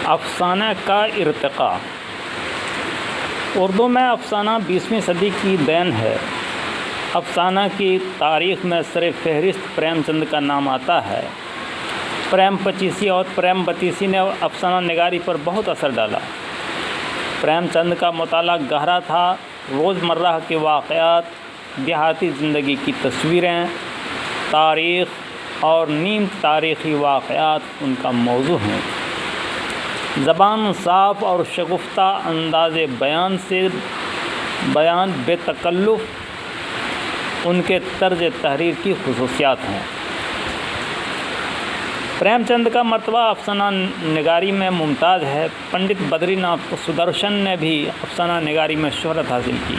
افسانہ کا ارتقاء۔ اردو میں افسانہ 20ویں صدی کی دین ہے۔ افسانہ کی تاریخ میں سر فہرست پریم چند کا نام آتا ہے۔ پریم پچیسی اور پریم بتیسی نے افسانہ نگاری پر بہت اثر ڈالا۔ پریم چند کا مطالعہ گہرا تھا۔ روزمرہ کے واقعات، دیہاتی زندگی کی تصویریں، تاریخ اور نیم تاریخی واقعات ان کا موضوع ہیں۔ زبان صاف اور شگفتہ انداز بیان بے تکلف ان کے طرز تحریر کی خصوصیات ہیں۔ پریم چند کا مرتبہ افسانہ نگاری میں ممتاز ہے۔ پنڈت بدری ناتھ سدرشن نے بھی افسانہ نگاری میں شہرت حاصل کی۔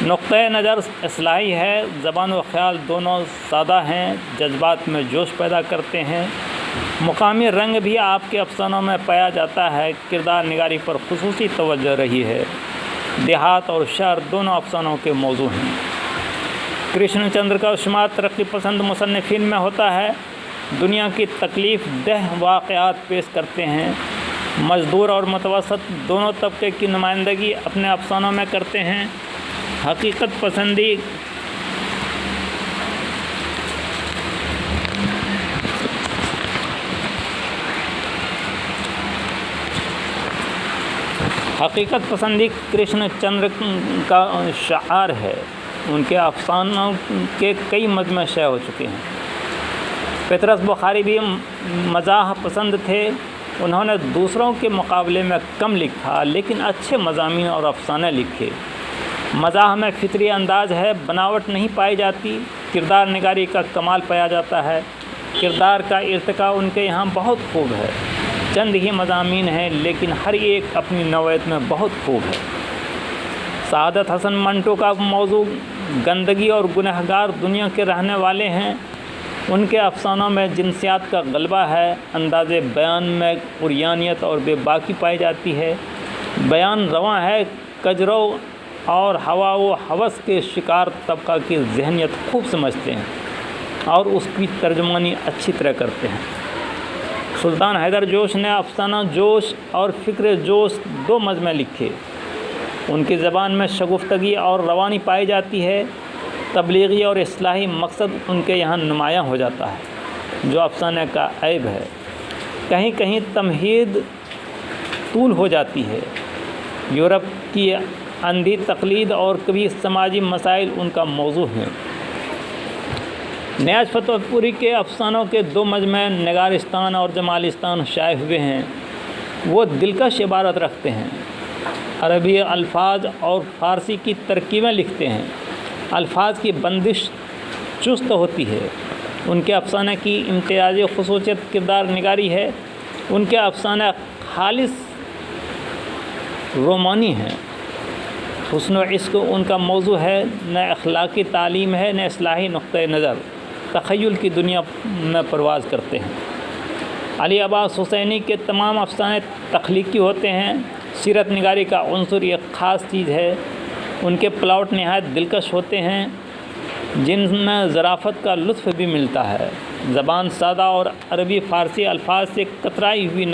نقطۂ نظر اصلاحی ہے، زبان و خیال دونوں سادہ ہیں، جذبات میں جوش پیدا کرتے ہیں۔ مقامی رنگ بھی آپ کے افسانوں میں پایا جاتا ہے۔ کردار نگاری پر خصوصی توجہ رہی ہے۔ دیہات اور شہر دونوں افسانوں کے موضوع ہیں۔ کرشن چندر کا شمار ترقی پسند مصنفین میں ہوتا ہے۔ دنیا کی تکلیف دہ واقعات پیش کرتے ہیں۔ مزدور اور متوسط دونوں طبقے کی نمائندگی اپنے افسانوں میں کرتے ہیں۔ حقیقت پسندی کرشن چندر کا شعار ہے۔ ان کے افسانوں کے کئی مجموعے شائع ہو چکے ہیں۔ پطرس بخاری بھی مزاح پسند تھے۔ انہوں نے دوسروں کے مقابلے میں کم لکھا، لیکن اچھے مضامین اور افسانے لکھے۔ مزاح میں فطری انداز ہے، بناوٹ نہیں پائی جاتی۔ کردار نگاری کا کمال پایا جاتا ہے۔ کردار کا ارتقاء ان کے یہاں بہت خوب ہے۔ چند ہی مضامین ہیں، لیکن ہر ایک اپنی نوعیت میں بہت خوب ہے۔ سعادت حسن منٹو کا موضوع گندگی اور گنہگار دنیا کے رہنے والے ہیں۔ ان کے افسانوں میں جنسیات کا غلبہ ہے۔ انداز بیان میں عریانیت اور بے باکی پائی جاتی ہے۔ بیان رواں ہے۔ کجرو اور ہوا و ہوس کے شکار طبقہ کی ذہنیت خوب سمجھتے ہیں اور اس کی ترجمانی اچھی طرح کرتے ہیں۔ سلطان حیدر جوش نے افسانہ جوش اور فکر جوش دو مجموعے لکھے۔ ان کی زبان میں شگفتگی اور روانی پائی جاتی ہے۔ تبلیغی اور اصلاحی مقصد ان کے یہاں نمایاں ہو جاتا ہے، جو افسانے کا عیب ہے۔ کہیں کہیں تمہید طول ہو جاتی ہے۔ یورپ کی اندھی تقلید اور کبھی سماجی مسائل ان کا موضوع ہیں۔ نیاز فتح پوری کے افسانوں کے دو مجموعے نگارستان اور جمالستان شائع ہوئے ہیں۔ وہ دلکش عبارت رکھتے ہیں۔ عربی الفاظ اور فارسی کی ترکیبیں لکھتے ہیں۔ الفاظ کی بندش چست ہوتی ہے۔ ان کے افسانے کی امتیازی خصوصیت کردار نگاری ہے۔ ان کے افسانے خالص رومانی ہیں۔ حسن و عشق ان کا موضوع ہے، نہ اخلاقی تعلیم ہے، نہ اصلاحی نقطۂ نظر۔ تخیل کی دنیا میں پرواز کرتے ہیں۔ علی عباس حسینی کے تمام افسانے تخلیقی ہوتے ہیں۔ سیرت نگاری کا عنصر ایک خاص چیز ہے۔ ان کے پلاٹ نہایت دلکش ہوتے ہیں، جن میں ظرافت کا لطف بھی ملتا ہے۔ زبان سادہ اور عربی فارسی الفاظ سے کترائی ہوئی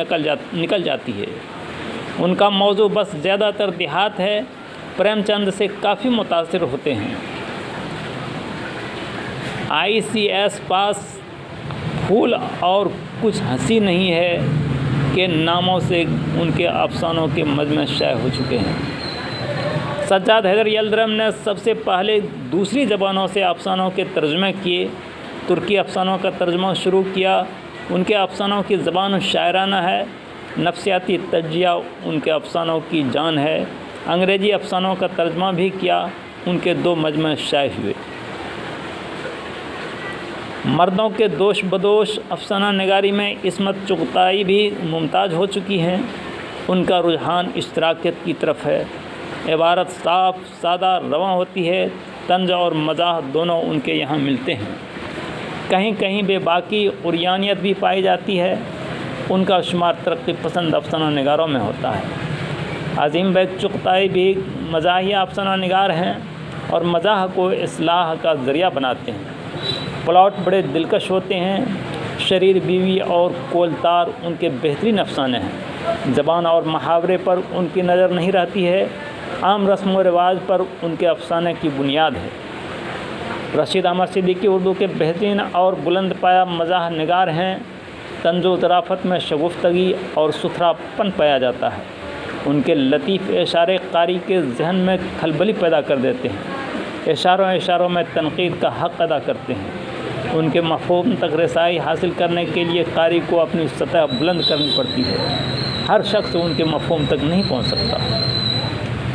نکل جاتی ہے۔ ان کا موضوع بس زیادہ تر دیہات ہے۔ پریم چند سے کافی متاثر ہوتے ہیں۔ ICS پاس پھول اور کچھ ہنسی نہیں ہے کے ناموں سے ان کے افسانوں کے مجموعے شائع ہو چکے ہیں۔ سجاد حیدر یلدرم نے سب سے پہلے دوسری زبانوں سے افسانوں کے ترجمے کیے۔ ترکی افسانوں کا ترجمہ شروع کیا۔ ان کے افسانوں کی زبان شاعرانہ ہے۔ نفسیاتی تجزیہ ان کے افسانوں کی جان ہے۔ انگریزی افسانوں کا ترجمہ بھی کیا۔ ان کے دو مجموعے شائع ہوئے۔ مردوں کے دوش بدوش افسانہ نگاری میں عصمت چغتائی بھی ممتاز ہو چکی ہیں۔ ان کا رجحان اشتراکیت کی طرف ہے۔ عبارت صاف سادہ رواں ہوتی ہے۔ طنز اور مزاح دونوں ان کے یہاں ملتے ہیں۔ کہیں کہیں بے باکی عریانیت بھی پائی جاتی ہے۔ ان کا شمار ترقی پسند افسانہ نگاروں میں ہوتا ہے۔ عظیم بیگ چغتائی بھی مزاحیہ افسانہ نگار ہیں اور مزاح کو اصلاح کا ذریعہ بناتے ہیں۔ پلاٹ بڑے دلکش ہوتے ہیں۔ شریر بیوی اور کولتار ان کے بہترین افسانے ہیں۔ زبان اور محاورے پر ان کی نظر نہیں رہتی ہے، عام رسم و رواج پر ان کے افسانے کی بنیاد ہے۔ رشید احمد صدیقی اردو کے بہترین اور بلند پایہ مزاح نگار ہیں۔ طنز و ظرافت میں شگفتگی اور ستھرا پن پایا جاتا ہے۔ ان کے لطیف اشارے قاری کے ذہن میں کھلبلی پیدا کر دیتے ہیں، اشاروں میں تنقید کا حق ادا کرتے ہیں۔ ان کے مفہوم تک رسائی حاصل کرنے کے لیے قاری کو اپنی سطح بلند کرنی پڑتی ہے، ہر شخص ان کے مفہوم تک نہیں پہنچ سکتا۔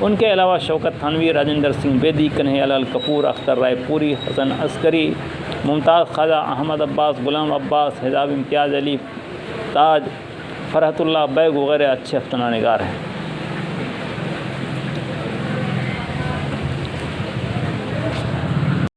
ان کے علاوہ شوکت تھانوی، راجندر سنگھ بیدی، کنہیا لال کپور، اختر رائے پوری، حسن عسکری، ممتاز خواجہ، احمد عباس، غلام عباس، حجاب امتیاز علی تاج، فرحت اللہ بیگ وغیرہ اچھے افسانہ نگار ہیں۔